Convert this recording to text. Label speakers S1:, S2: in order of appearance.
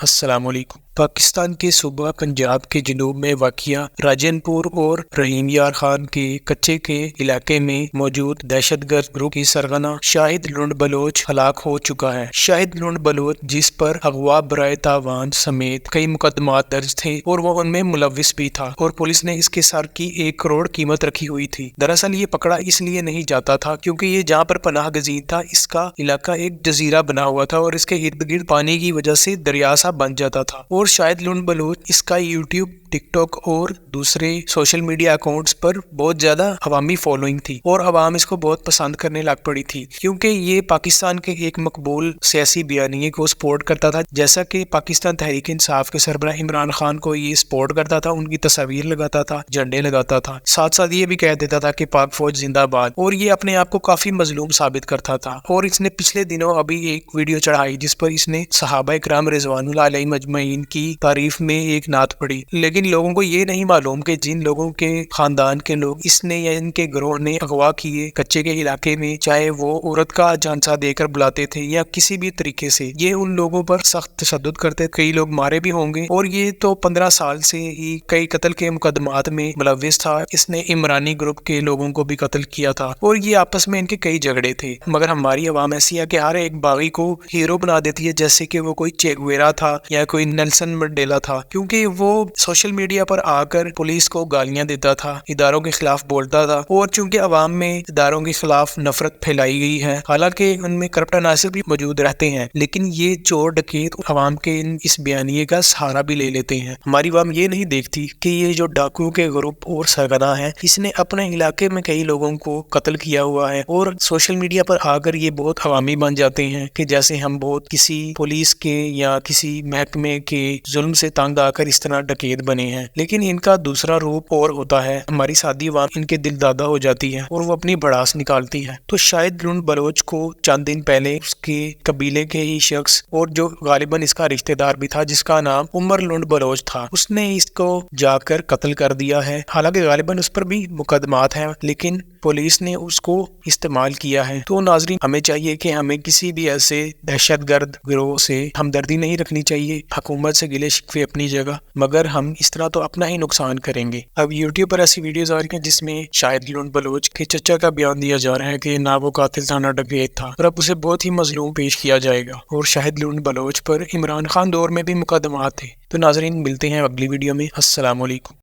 S1: السلام علیکم۔ پاکستان کے صوبہ پنجاب کے جنوب میں واقع راجن پور اور رحیم یار خان کے کچے کے علاقے میں موجود دہشت گرد گروپ کی سرگنا شاہد لنڈ بلوچ ہلاک ہو چکا ہے۔ شاہد لنڈ بلوچ جس پر اغوا برائے تاوان سمیت کئی مقدمات درج تھے اور وہ ان میں ملوث بھی تھا اور پولیس نے اس کے سر کی 1 کروڑ قیمت رکھی ہوئی تھی۔ دراصل یہ پکڑا اس لیے نہیں جاتا تھا کیونکہ یہ جہاں پر پناہ گزین تھا اس کا علاقہ ایک جزیرہ بنا ہوا تھا اور اس کے ارد گرد پانی کی وجہ سے دریا سا بن جاتا تھا، اور شاہد لنڈ بلوچ اس کا یوٹیوب، ٹک ٹاک اور دوسرے سوشل میڈیا اکاؤنٹس پر بہت زیادہ عوامی فالوئنگ تھی اور عوام اس کو بہت پسند کرنے لگ پڑی تھی کیونکہ یہ پاکستان کے ایک مقبول سیاسی بیانیے کو سپورٹ کرتا تھا، جیسا کہ پاکستان تحریک انصاف کے سربراہ عمران خان کو یہ سپورٹ کرتا تھا، ان کی تصاویر لگاتا تھا، جھنڈے لگاتا تھا، ساتھ ساتھ یہ بھی کہہ دیتا تھا کہ پاک فوج زندہ باد، اور یہ اپنے آپ کو کافی مظلوم ثابت کرتا تھا۔ اور اس نے پچھلے دنوں ابھی ایک ویڈیو چڑھائی جس پر اس نے صحابہ کرام رضوان اللہ علیہ مجمعین کی تعریف میں ایک نعت پڑھی، لیکن لوگوں کو یہ نہیں معلوم کہ جن لوگوں کے خاندان کے لوگ اس نے یا ان کے گروہ نے اغوا کیے کچے کے علاقے میں، چاہے وہ عورت کا جھانسا دے کر بلاتے تھے یا کسی بھی طریقے سے، یہ ان لوگوں پر سخت تشدد کرتے، کئی لوگ مارے بھی ہوں گے، اور یہ تو 15 سال سے ہی کئی قتل کے مقدمات میں ملوث تھا۔ اس نے عمرانی گروپ کے لوگوں کو بھی قتل کیا تھا اور یہ آپس میں ان کے کئی جھگڑے تھے، مگر ہماری عوام ایسی ہے کہ ہر ایک باغی کو ہیرو بنا دیتی ہے جیسے کہ وہ کوئی چے گویرا تھا یا کوئی نیلسن منڈیلا تھا، کیونکہ وہ سوشل میڈیا پر آ کر پولیس کو گالیاں دیتا تھا، اداروں کے خلاف بولتا تھا، اور چونکہ عوام میں اداروں کے خلاف نفرت پھیلائی گئی ہے، حالانکہ ان میں کرپٹ عناصر بھی موجود رہتے ہیں، لیکن یہ چور ڈکیت عوام کے اس بیانیے کا سہارا بھی لے لیتے ہیں۔ ہماری عوام یہ نہیں دیکھتی کہ یہ جو ڈاکوؤں کے گروپ اور سرگنا ہے، اس نے اپنے علاقے میں کئی لوگوں کو قتل کیا ہوا ہے، اور سوشل میڈیا پر آ کر یہ بہت عوامی بن جاتے ہیں کہ جیسے ہم بہت کسی پولیس کے یا کسی محکمے کے ظلم سے تنگ آ کر اس طرح ڈکیت بنے ہیں، لیکن ان کا دوسرا روپ اور ہوتا ہے۔ ہماری سادی عوام ان کے دل دادا ہو جاتی ہے اور وہ اپنی بڑاس نکالتی ہے۔ تو شاہد لنڈ بلوچ کو چند دن پہلے اس کے قبیلے کے ہی شخص، اور جو غالباً اس کا رشتہ دار بھی تھا جس کا نام عمر لنڈ بلوچ تھا، اس نے اس کو جا کر قتل کر دیا ہے۔ حالانکہ غالباً اس پر بھی مقدمات ہیں، لیکن پولیس نے اس کو استعمال کیا ہے۔ تو ناظرین، ہمیں چاہیے کہ ہمیں کسی بھی ایسے دہشت گرد گروہ سے ہمدردی نہیں رکھنی چاہیے، حکومت سے گلے شکوے اپنی جگہ، مگر ہم اس طرح تو اپنا ہی نقصان کریں گے۔ اب یوٹیوب پر ایسی ویڈیوز آ رہی ہیں جس میں شاہد لنڈ بلوچ کے چچا کا بیان دیا جا رہا ہے کہ نہ وہ قاتل تھا نہ ڈکیت تھا، اور اب اسے بہت ہی مظلوم پیش کیا جائے گا، اور شاہد لنڈ بلوچ پر عمران خان دور میں بھی مقدمات تھے۔ تو ناظرین، ملتے ہیں اگلی ویڈیو میں۔ السلام علیکم۔